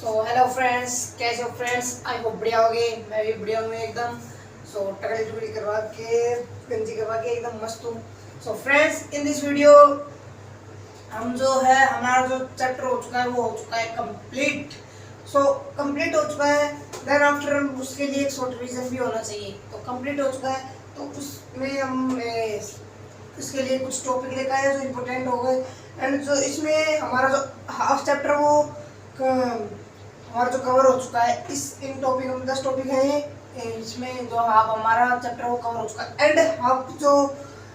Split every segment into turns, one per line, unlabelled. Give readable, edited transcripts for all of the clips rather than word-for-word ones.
Hello friends, कैसे हो friends? I hope बढ़िया होगे। मैं भी बढ़िया हूँ एकदम। टकली टुकली करवा के गंजी करवा के एकदम मस्त हूँ। फ्रेंड्स, इन दिस वीडियो हम जो है हमारा जो चैप्टर हो चुका है वो हो चुका है कंप्लीट। कंप्लीट हो चुका है। देन आफ्टर उसके लिए एक शॉर्ट रिवीजन भी होना चाहिए। तो कंप्लीट हो चुका है तो उसमें हम इसके लिए कुछ टॉपिक लेकर आए जो इम्पोर्टेंट हो गए। एंड जो इसमें हमारा जो हाफ चैप्टर वो हमारा जो कवर हो चुका है इस इन टॉपिक में 10 टॉपिक है। इसमें जो हाफ हमारा चैप्टर वो कवर हो चुका है एंड हाफ जो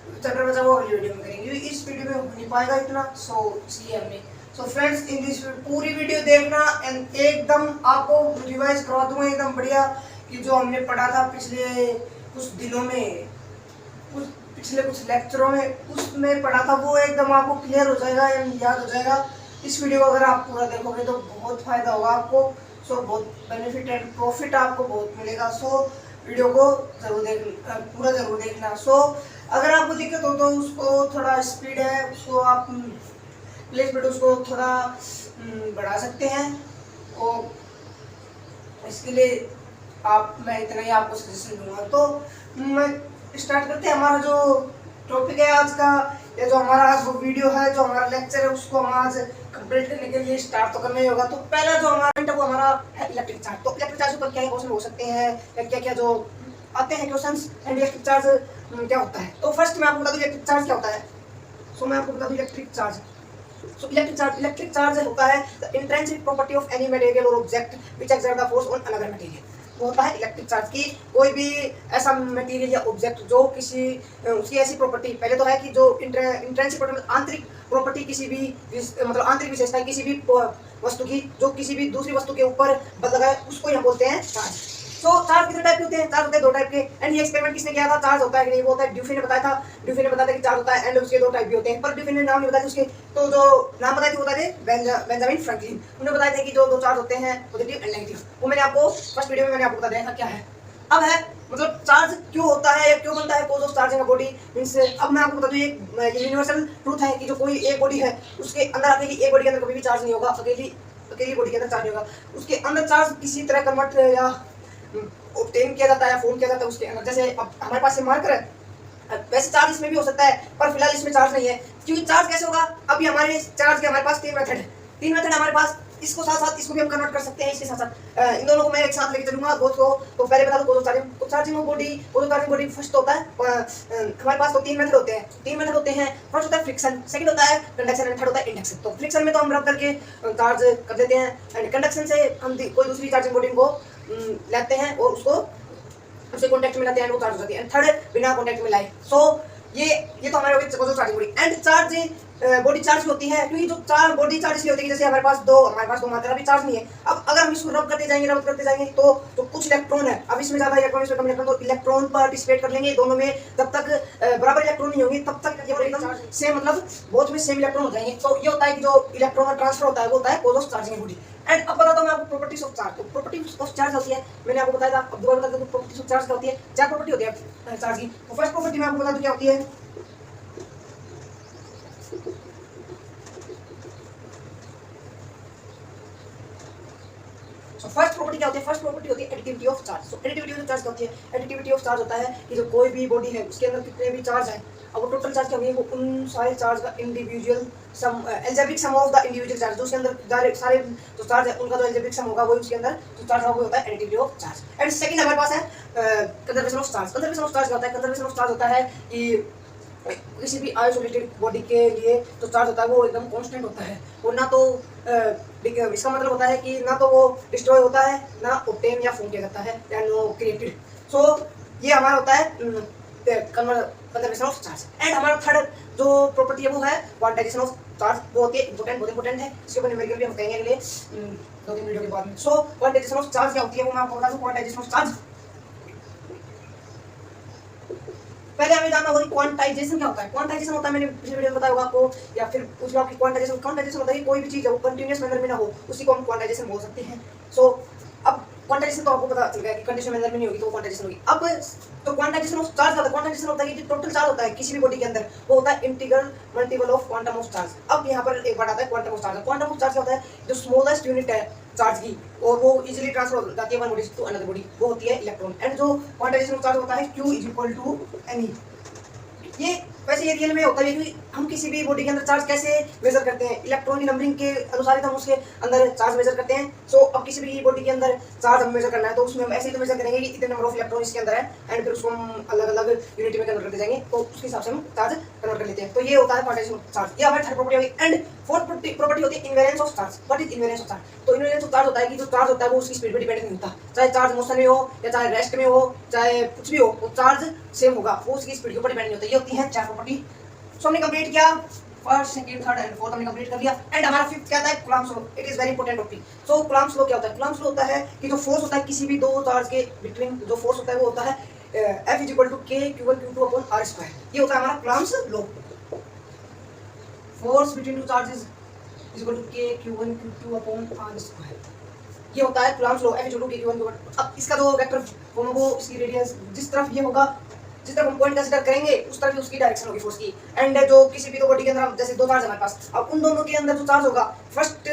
चैप्टर बचा वो अगली वीडियो में करेंगे। इस वीडियो में हो नहीं पाएगा इतना, इसलिए हमने फ्रेंड्स इन दिस पूरी वीडियो देखना एंड एकदम आपको रिवाइज करवा दूंगा एकदम बढ़िया कि जो हमने पढ़ा था पिछले कुछ दिनों में, पिछले कुछ लेक्चरों में उसमें पढ़ा था वो एकदम आपको क्लियर हो जाएगा एंड याद हो जाएगा। इस वीडियो को अगर आप पूरा देखोगे तो बहुत फायदा होगा आपको। बहुत बेनिफिट एंड प्रॉफिट आपको बहुत मिलेगा। वीडियो को जरूर पूरा जरूर देखना। अगर आपको दिक्कत हो तो उसको थोड़ा स्पीड है उसको आप प्ले स्पीड उसको थोड़ा बढ़ा सकते हैं। और इसके लिए मैं इतना ही आपको सजेशन दूंगा। तो मैं स्टार्ट करते हैं हमारा जो टॉपिक है आज का, या जो हमारा आज वो वीडियो है, जो हमारा लेक्चर है उसको हम आज कंप्लीट करने के लिए स्टार्ट तो करना ही होगा। तो पहला जो हमारा पॉइंट है वो हमारा है इलेक्ट्रिक चार्ज। तो इलेक्ट्रिक चार्ज पर क्या क्वेश्चन हो सकते हैं या क्या क्या जो आते हैं क्वेश्चंस एंड इलेक्ट्रिक चार्ज क्या होता है। तो फर्स्ट मैं आपको बता दूं इलेक्ट्रिक चार्ज क्या होता है। मैं आपको बता दूं इलेक्ट्रिक चार्ज। इलेक्ट्रिक चार्ज होता है the intrinsic property of any material और object which exert the force on another material. वो होता है इलेक्ट्रिक चार्ज की कोई भी ऐसा मटेरियल या ऑब्जेक्ट जो किसी उसकी ऐसी प्रॉपर्टी, पहले तो है कि जो इंट्रिंसिक प्रॉपर्टी आंतरिक प्रॉपर्टी किसी भी मतलब आंतरिक विशेषता किसी भी वस्तु की जो किसी भी दूसरी वस्तु के ऊपर बल लगाए उसको हम बोलते हैं चार्ज। चार्ज कितने टाइप के होते हैं? चार्ज होते हैं दो टाइप के। एंड ये एक्सपेरिमेंट किसने किया था? चार्ज होता है कि नहीं वो होता है ड्यूफी ने बताया था। ड्यूफी ने बताया था कि चार्ज होता है एंड उसके दो टाइप भी होते हैं, पर ड्यूफी ने नाम नहीं बताया उसके। तो जो नाम बताए थे वो बताए थे बेंजामिन फ्रैंकलिन। उन्होंने बताया था कि जो दो चार्ज होते हैं पॉजिटिव एंड नेगेटिव, वो मैंने आपको फर्स्ट वीडियो में मैंने आपको बता दिया था क्या है। अब है मतलब चार्ज क्यों होता है या क्यों बनता है cause of charging body means. अब मैं आपको बता दूं ये यूनिवर्सल ट्रूथ है कि जो कोई एक बॉडी है उसके अंदर अकेली एक बॉडी के अंदर कभी भी चार्ज नहीं होगा। अकेली बॉडी के अंदर चार्ज नहीं होगा, उसके अंदर चार्ज किसी तरह कन्वर्ट या ऑब्टेन किया जाता है या फॉर्म किया जाता है उसके अंदर। जैसे अब हमारे पास ये मार्कर है, वैसे चार्ज इसमें भी हो सकता है पर फिलहाल इसमें चार्ज नहीं है। क्योंकि चार्ज कैसे होगा? अभी हमारे चार्ज के हमारे पास तीन मेथड हमारे पास। इसको साथ साथ इसको भी हम कन्वर्ट कर सकते हैं, इसके साथ साथ इन दोनों को मैं एक साथ लेके चलूंगा दोस्तों। तो पहले बता दूं चार्जिंग बॉडी फर्स्ट होता है। हमारे पास तो तीन मेथड होते हैं। फर्स्ट होता है फ्रिक्शन, सेकंड होता है कंडक्शन एंड थर्ड होता है इंडक्शन। तो फ्रिक्शन में तो हम रब करके चार्ज कर देते हैं एंड कंडक्शन से हम कोई दूसरी चार्जिंग बॉडी को लेते हैं और उससे कांटेक्ट में लाते हैं वो चार्ज हो जाती है। एंड थर्ड बिना कांटेक्ट में लाए। ये तो हमारे हो गए charging body and charge body charge भी होती है। क्योंकि जो बॉडी चार्ज इसलिए होती है कि जैसे हमारे पास दो मात्रा भी चार्ज नहीं है। अब अगर हम इसको रब करते जाएंगे तो कुछ इलेक्ट्रॉन है, अब इसमें ज्यादा इलेक्ट्रॉन इसमें कम इलेक्ट्रॉन, तो इलेक्ट्रॉन पार्टिसिपेट कर लेंगे दोनों में। जब तक बराबर इलेक्ट्रॉन नहीं होंगे तब तक ये एकदम सेम मतलब बोथ में सेम इलेक्ट्रॉन हो जाएंगे। तो ये होता है कि जो इलेक्ट्रॉन का ट्रांसफर होता है वो होता है cause of charging body. And अब बताता हूं मैं आपको प्रॉपर्टीज ऑफ चार्ज। तो प्रॉपर्टीज ऑफ चार्ज होती है मैंने आपको बताया था, अब दोबारा बता दूं प्रॉपर्टीज ऑफ चार्ज क्या होती है। चार प्रॉपर्टी होती है चार्ज की। तो फर्स्ट प्रॉपर्टी मैं आपको बता दूं क्या होती है। फर्स्ट प्रॉपर्टी क्या होती है? फर्स्ट प्रॉपर्टी होती है additivity of charge. Additivity of charge क्या होती है? एडिटिविटी ऑफ चार्ज होता है कि जो कोई भी बॉडी है उसके अंदर कितने भी चार्ज है, अब वो टोटल चार्ज क्या होगी वो उन सारे चार्ज का individual sum algebraic sum of the individual charge, जो उसके अंदर सारे जो चार्ज है उनका जो अलजेब्रिक सम होगा वही उसके अंदर जो चार्ज होगा वो होता है additivity of charge. And second हमारे पास है conservation of charge. Conservation of charge क्या होता है? कंजर्वेशन ऑफ चार्ज होता है कि किसी भी आइसोलेटेड बॉडी के लिए जो चार्ज होता है वो एकदम कांस्टेंट होता है और ना तो इसका मतलब होता है कि ना तो वो डिस्ट्रॉय होता है ना ऑब्टेन या फॉर्म किया जाता है या नो क्रिएटेड। ये हमारा होता है कंजर्वेशन ऑफ चार्ज। एंड हमारा थर्ड जो प्रॉपर्टी है वो है क्वांटाइजेशन ऑफ चार्ज। वो होती है बहुत इंपॉर्टेंट है, इसके ऊपर न्यूमेरिकल भी हम कहेंगे अगले 2-3 वीडियो के बाद में। क्वांटाइजेशन ऑफ चार्ज क्या होती है वो मैं आपको बता दूं। क्वांटाइजेशन ऑफ चार्ज पहले हमें जानना होगा क्वांटाइजेशन क्या होता है। क्वांटाइजेशन होता है मैंने पिछले वीडियो में बताया होगा आपको, या फिर कुछ आपकी क्वांटाइजेशन होता है कि कोई भी चीज है वो कंटीन्यूअस मैनर में ना हो, उसी को हम क्वांटाइजेशन बोल सकते हैं। अब क्वांटाइजेशन तो आपको पता चल गया कि कंडीशन में अंदर में नहीं होगी तो क्वांटाइजेशन होगी। अब तो क्वांटाइजेशन ऑफ चार्ज होता है, क्वांटाइजेशन होता है कि जो टोटल चार्ज होता है किसी भी बॉडी के अंदर वो होता है integral multiple of quantum of charge. अब यहाँ पर एक बात आता है quantum of charge. Quantum of charge क्या होता है, जो स्मॉलेस्ट यूनिट है चार्ज की और वो इजीली ट्रांसफर हो जाती है one body to another body, वो होती है इलेक्ट्रॉन। एंड जो क्वांटाइजेशन ऑफ चार्ज होता है Q is equal to NE। ये वैसे ये रियल में होता है कि हम किसी भी बॉडी के अंदर चार्ज कैसे मेजर करते हैं, इलेक्ट्रॉन की नंबरिंग के अनुसार हम उसके अंदर चार्ज मेजर करते हैं। सो अब किसी भी बॉडी के अंदर चार्ज हम मेजर करना है तो उसमें हम ऐसे ही तो मेजर करेंगे कि इतने नंबर ऑफ इलेक्ट्रॉन इसके अंदर है एंड फिर उसको हम अलग अलग यूनिट में कन्वर्ट करते जाएंगे तो उसके हिसाब से हम चार्ज कन्वर्ट कर लेते हैं। तो ये होता है क्वांटाइजेशन ऑफ चार्ज। ये हमारी थर्ड प्रॉपर्टी होगी। एंड फोर्थ प्रॉपर्टी होती है invariance of charge. What is invariance of charge? तो इनवेरिएंस ऑफ चार्ज होता है कि जो चार्ज होता है वो उसकी स्पीड पे डिपेंड नहीं होता, चाहे चार्ज मोशन में हो या चाहे रेस्ट में हो चाहे कुछ भी हो, वो चार्ज सेम होगा, वो उसकी स्पीड के ऊपर डिपेंड नहीं होता। ये होती है चार प्रॉपर्टी। सो हमने कंप्लीट किया first, second, third and fourth हमने कंप्लीट कर लिया। एंड हमारा फिफ्थ क्या आता है, Coulomb's law. It is very important topic. So Coulomb's law क्या होता है? कूलम्ब्स लॉ होता है कि जो फोर्स होता है किसी भी दो चार्ज के बिटवीन, जो फोर्स होता है वो होता है F is equal to K Q1 Q2 upon R square. ये होता है हमारा Coulomb's law. Force between two charges is equal to K Q1 Q2 upon R square. ये होता है Coulomb's law, F is equal to K Q1 Q2। अब इसका जो वेक्टर फॉर्म वो इसकी रेडियस जिस तरफ ये होगा, जिस तरफ हम पॉइंट कंसीडर करेंगे उस तरफ उसकी डायरेक्शन होगी फोर्स की। एंड जो किसी भी दो बॉडी के अंदर जैसे दो चार्ज हमारे पास, अब उन दोनों के अंदर जो चार्ज होगा फर्स्ट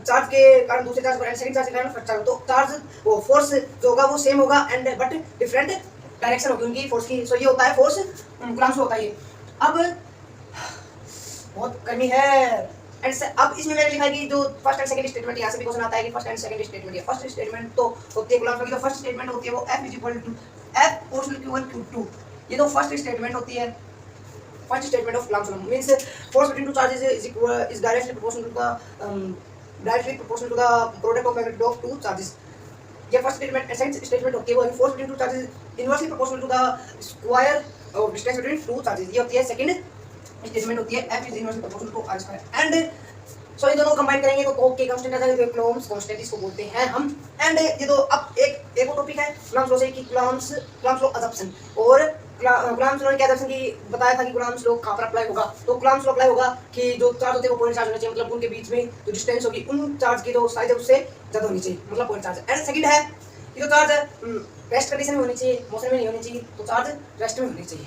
चार्ज के कारण दूसरे चार्ज पर एंड सेकंड चार्ज के कारण फर्स्ट चार्ज, तो चार्ज वो फोर्स जो होगा वो सेम होगा एंड बट डिफरेंट डायरेक्शन होगी उनकी फोर्स की। सो ये होता है फोर्स कूलम्ब्स होता है ये। अब बहुत गर्मी है एंड अब इसमें मैंने लिखा है कि जो फर्स्ट एंड सेकंड स्टेटमेंट, यहाँ से भी क्वेश्चन आता है कि फर्स्ट एंड सेकंड स्टेटमेंट, या फर्स्ट स्टेटमेंट तो होती है कूलम्ब्स की, तो फर्स्ट स्टेटमेंट होती है वो F is equal to F proportional Q1 Q2। ये तो फर्स्ट स्टेटमेंट होती है, first statement of Coulomb's law means force between two charges is directly proportional to the product of magnetic of two charges. ये first statement. Second statement होती है वो force between two charges inversely proportional to the square of distance between two charges. ये होती है second statement होती है F is inversely proportional to R square. And so ये दोनों कंबाइन करेंगे तो कोक के कांस्टेंट आ जाएगा, कूलम्ब्स कांस्टेंट इसको बोलते हैं हम। एंड ये तो अब एक और टॉपिक है कूलम्ब्स लॉ से कि कूलम्ब्स लॉ अजम्पशन। और कूलम्ब्स लॉ ने क्या अजम्पशन की बताया था कि कूलम्ब्स लॉ कहां पर अप्लाई होगा, तो कूलम्ब्स लॉ अप्लाई होगा कि जो चार्ज होते हैं वो पॉइंट चार्ज होना चाहिए, मतलब उनके बीच में जो डिस्टेंस होगी उन चार्ज की जो साइज है उससे ज्यादा होनी चाहिए, मतलब पॉइंट चार्ज। एंड सेकंड है कि जो चार्ज रेस्ट कंडीशन में होनी चाहिए, मोशन में नहीं होनी चाहिए, तो चार्ज रेस्ट में होनी चाहिए।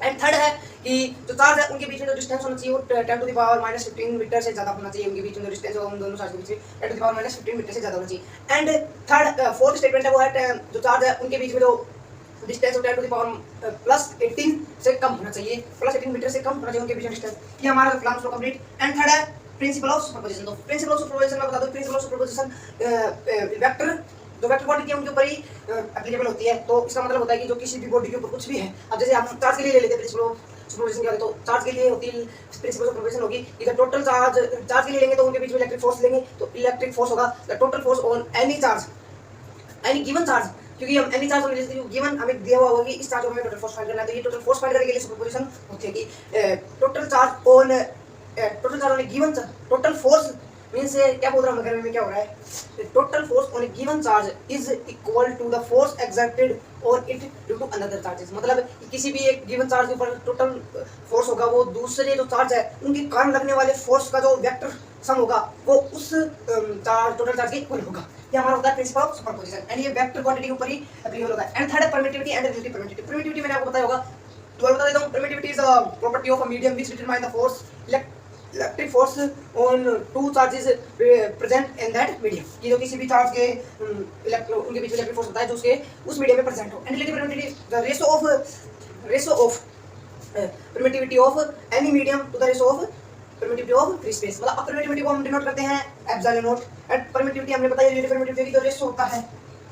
एंड थर्ड है कि जो चार्ज है उनके बीच में जो डिस्टेंस होना चाहिए वो 10 टू द पावर -15 मीटर से ज्यादा होना चाहिए, उनके बीच में जो डिस्टेंस होगा उन दोनों चार्ज के बीच में 10 टू द पावर -15 मीटर से ज्यादा होना चाहिए। एंड थर्ड फोर्थ स्टेटमेंट है वो है जो चार्ज है उनके बीच में जो डिस्टेंस हो 10 टू द पावर +18 से कम होना चाहिए, +18 मीटर से कम होना चाहिए उनके बीच में डिस्टेंस। ये हमारा Coulomb's law complete. And third है प्रिंसिपल ऑफ सुपरपोजिशन। तो प्रिंसिपल ऑफ सुपरपोजिशन मैं बता दूं, प्रिंसिपल ऑफ सुपरपोजिशन वेक्टर जो वेक्टर क्वांटिटी है उनके ऊपर ही एप्लीकेबल होती है। तो इसका मतलब होता है कि जो किसी भी बॉडी के ऊपर कुछ भी है, अब जैसे हम चार्ज के लिए ले लेते हैं प्रिंसिपल ऑफ सुपरपोजिशन क्या है, तो चार्ज के लिए होती है प्रिंसिपल ऑफ सुपरपोजिशन होगी इधर टोटल चार्ज के लिए लेंगे तो उनके बीच में इलेक्ट्रिक फोर्स लेंगे तो इलेक्ट्रिक फोर्स होगा the total force on any charge, any given charge, क्योंकि हम एनी चार्ज ले लेते हैं गिवन हमें दिया हुआ होगा कि इस चार्ज को हमें टोटल फोर्स फाइंड करना है, तो ये टोटल फोर्स फाइंड करने के लिए सुपरपोजिशन होती है कि total charge on given total force means क्या बोल रहा हूं मैं, क्या हो रहा है, total force on a given charge is equal to the force exerted और it due to another charges. मतलब किसी भी एक गिवन चार्ज के ऊपर टोटल फोर्स होगा वो दूसरे जो चार्ज है उनके कारण लगने वाले फोर्स का जो वेक्टर सम होगा वो उस टोटल चार्ज के इक्वल होगा। ये हमारा होता है प्रिंसिपल ऑफ सुपरपोजिशन एंड ये वेक्टर क्वांटिटी के ऊपर ही एप्लीकेबल होता है। एंड थर्ड है permittivity and relative permittivity. Permittivity मैंने आपको बताया होगा, तो बता देता हूं, permittivity is a property of a medium which determine the force electric force on two charges present in that medium. ये जो किसी भी चार्ज के उनके बीच में इलेक्ट्रिक फोर्स होता है जो उसके उस मीडियम में प्रेजेंट हो। And relative permittivity the ratio of permittivity of any medium to the ratio of permittivity of free space. मतलब परमिटिविटी को हम डिनोट करते हैं एप्सिलॉन नॉट। एंड परमिटिविटी हमने बताया रिलेटिव परमिटिविटी की जो रेशो होता है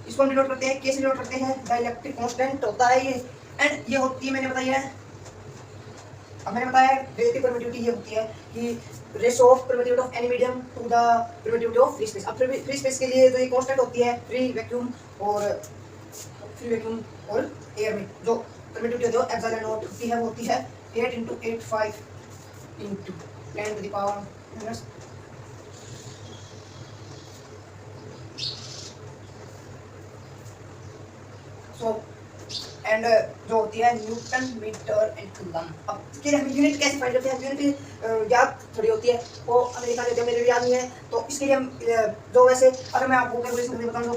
इसको हम डिनोट करते हैं कैसे डिनोट करते हैं, डाइलेक्ट्रिक कांस्टेंट होता है ये। एंड ये होती है मैंने बताई है, अब मैंने बताया रिलेटिव परमिटिविटी ये होती है कि ratio of permittivity of any medium to the permittivity of free space. अब फ्री स्पेस के लिए जो ये कांस्टेंट होती है फ्री वैक्यूम और एयर में जो परमिटिविटी होती है एप्सिलॉन नॉट होती है, वो होती है 8 × 85 × 10 to the power minus so and जो होती है न्यूटन मीटर एंड कूलम। अब इसके लिए हम यूनिट कैसे फाइंड करते हैं, यूनिट की याद थोड़ी होती है, वो अमेरिका देते हैं, मेरे भी याद नहीं है, तो इसके लिए हम जो वैसे अगर मैं आपको कैलकुलेशन बताऊँ तो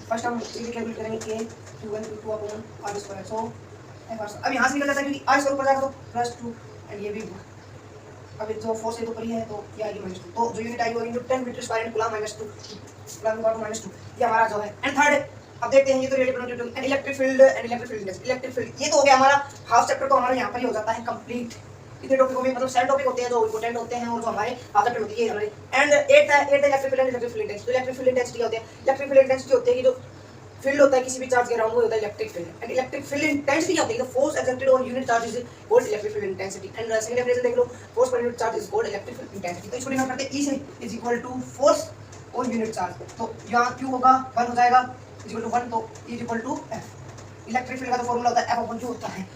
फर्स्ट हम ये कैलकुलेट करेंगे कि Q1 अपॉन r स्क्वायर। सो अब यहाँ से निकल जाता है क्योंकि r स्क्वायर ऊपर जाएगा तो +2 एंड ये भी अब जो फोर्स है तो ऊपर ही है तो ये आएगी -2, तो जो यूनिट आएगी वो newton metre square coulomb -2 coulomb -2 ये हमारा जो है। एंड थर्ड अब देखते हैं ये तो related to and electric field and electric field electric field ये तो हो गया हमारा हाफ चैप्टर, तो हमारा यहाँ पर ही हो जाता है कंप्लीट। इतने टॉपिक में मतलब 7 टॉपिक होते हैं जो इंपॉर्टेंट होते हैं और जो हमारे हाफ चैप्टर होती है हमारे। एंड 8 है electric field and electric field intensity. Electric field intensity होती है, इलेक्ट्रिक फील्ड इंटेंसिटी होती है कि जो फील्ड होता है किसी भी चार्ज के अराउंड वो होता है electric field. And electric field intensity होती है the force exerted on unit charge is called electric field intensity. And second definition देख लो, force per unit charge is called electric field intensity. तो इसको डिनोट करते हैं E से is equal to force on unit charge. तो यहाँ Q होगा 1 हो जाएगा इज इक्वल टू 1, तो E is equal to F। Electric field का जो फार्मूला होता है F/Q होता है,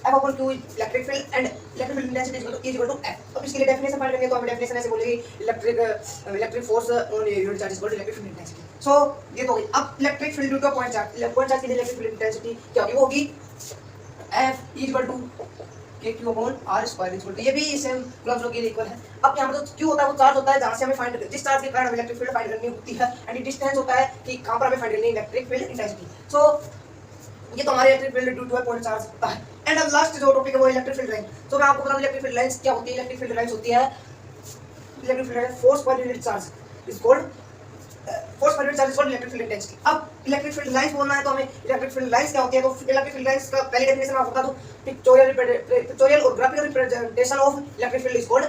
F/Q electric field and electric field intensity is equal to F। तो इसके लिए डेफिनेशन फाइंड करेंगे तो हम डेफिनेशन ऐसे बोलेंगे electric force on unit charge is equal to electric field intensity. So ये तो हो गई। अब electric field due to point charge के लिए इलेक्ट्रिक फील्ड इंटेंसिटी क्या होगी, वो होगी F is equal to KQ upon R square is equal to, ये भी सेम कूलम्ब लॉ के लिए इक्वल है। अब यहाँ पर जो Q होता है वो चार्ज होता है जहाँ से हमें फाइंड जिस चार्ज के कारण हमें इलेक्ट्रिक फील्ड फाइंड करनी होती है, एंड डिस्टेंस होता है कि कहाँ पर हमें फाइंड करनी है इलेक्ट्रिक फील्ड इंटेंसिटी। सो ये तो हमारे electric field due to point charge होता है। एंड अब लास्ट जो टॉपिक है वो इलेक्ट्रिक फील्ड लाइन। तो मैं आपको बता दूं इलेक्ट्रिक फील्ड लाइंस क्या होती है। इलेक्ट्रिक फील्ड लाइंस होती है electric field force per unit charge is called force per unit charge is called electric field intensity. अब इलेक्ट्रिक फील्ड लाइंस बोलना है तो हमें इलेक्ट्रिक फील्ड लाइंस क्या होती है, तो इलेक्ट्रिक फील्ड लाइंस का पहले डेफिनेशन मैं आपको बता दूं, पिक्टोरियल और graphical representation of electric field is called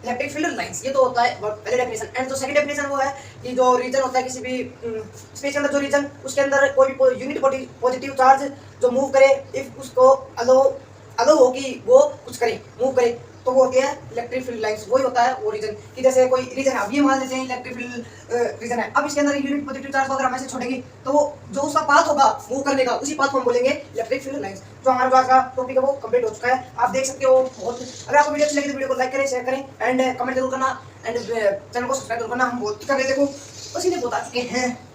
electric field lines. ये तो होता है पहले डेफिनेशन। एंड जो सेकंड डेफिनेशन वो है कि जो रीजन होता है किसी भी स्पेस के अंदर, जो रीजन उसके अंदर कोई भी यूनिट पॉजिटिव चार्ज जो मूव करे, इफ उसको अलो हो कि वो कुछ करे मूव करे, तो वो होती है इलेक्ट्रिक फील्ड लाइंस। वही होता है वो रीजन कि जैसे कोई रीजन है, अब ये मान लेते हैं इलेक्ट्रिक फील्ड रीजन है, अब इसके अंदर यूनिट पॉजिटिव चार्ज को अगर हम ऐसे छोड़ेंगे तो वो जो उसका पाथ होगा मूव करने का उसी पाथ को हम बोलेंगे इलेक्ट्रिक फील्ड लाइंस। तो हमारा जो आज का टॉपिक है वो कंप्लीट हो चुका है, आप देख सकते हो। बहुत अगर आपको वीडियो अच्छी लगी तो वीडियो को लाइक करें, शेयर करें एंड कमेंट जरूर करना एंड चैनल को सब्सक्राइब जरूर करना। हम बहुत देखो पसीने बहुत आ चुके हैं।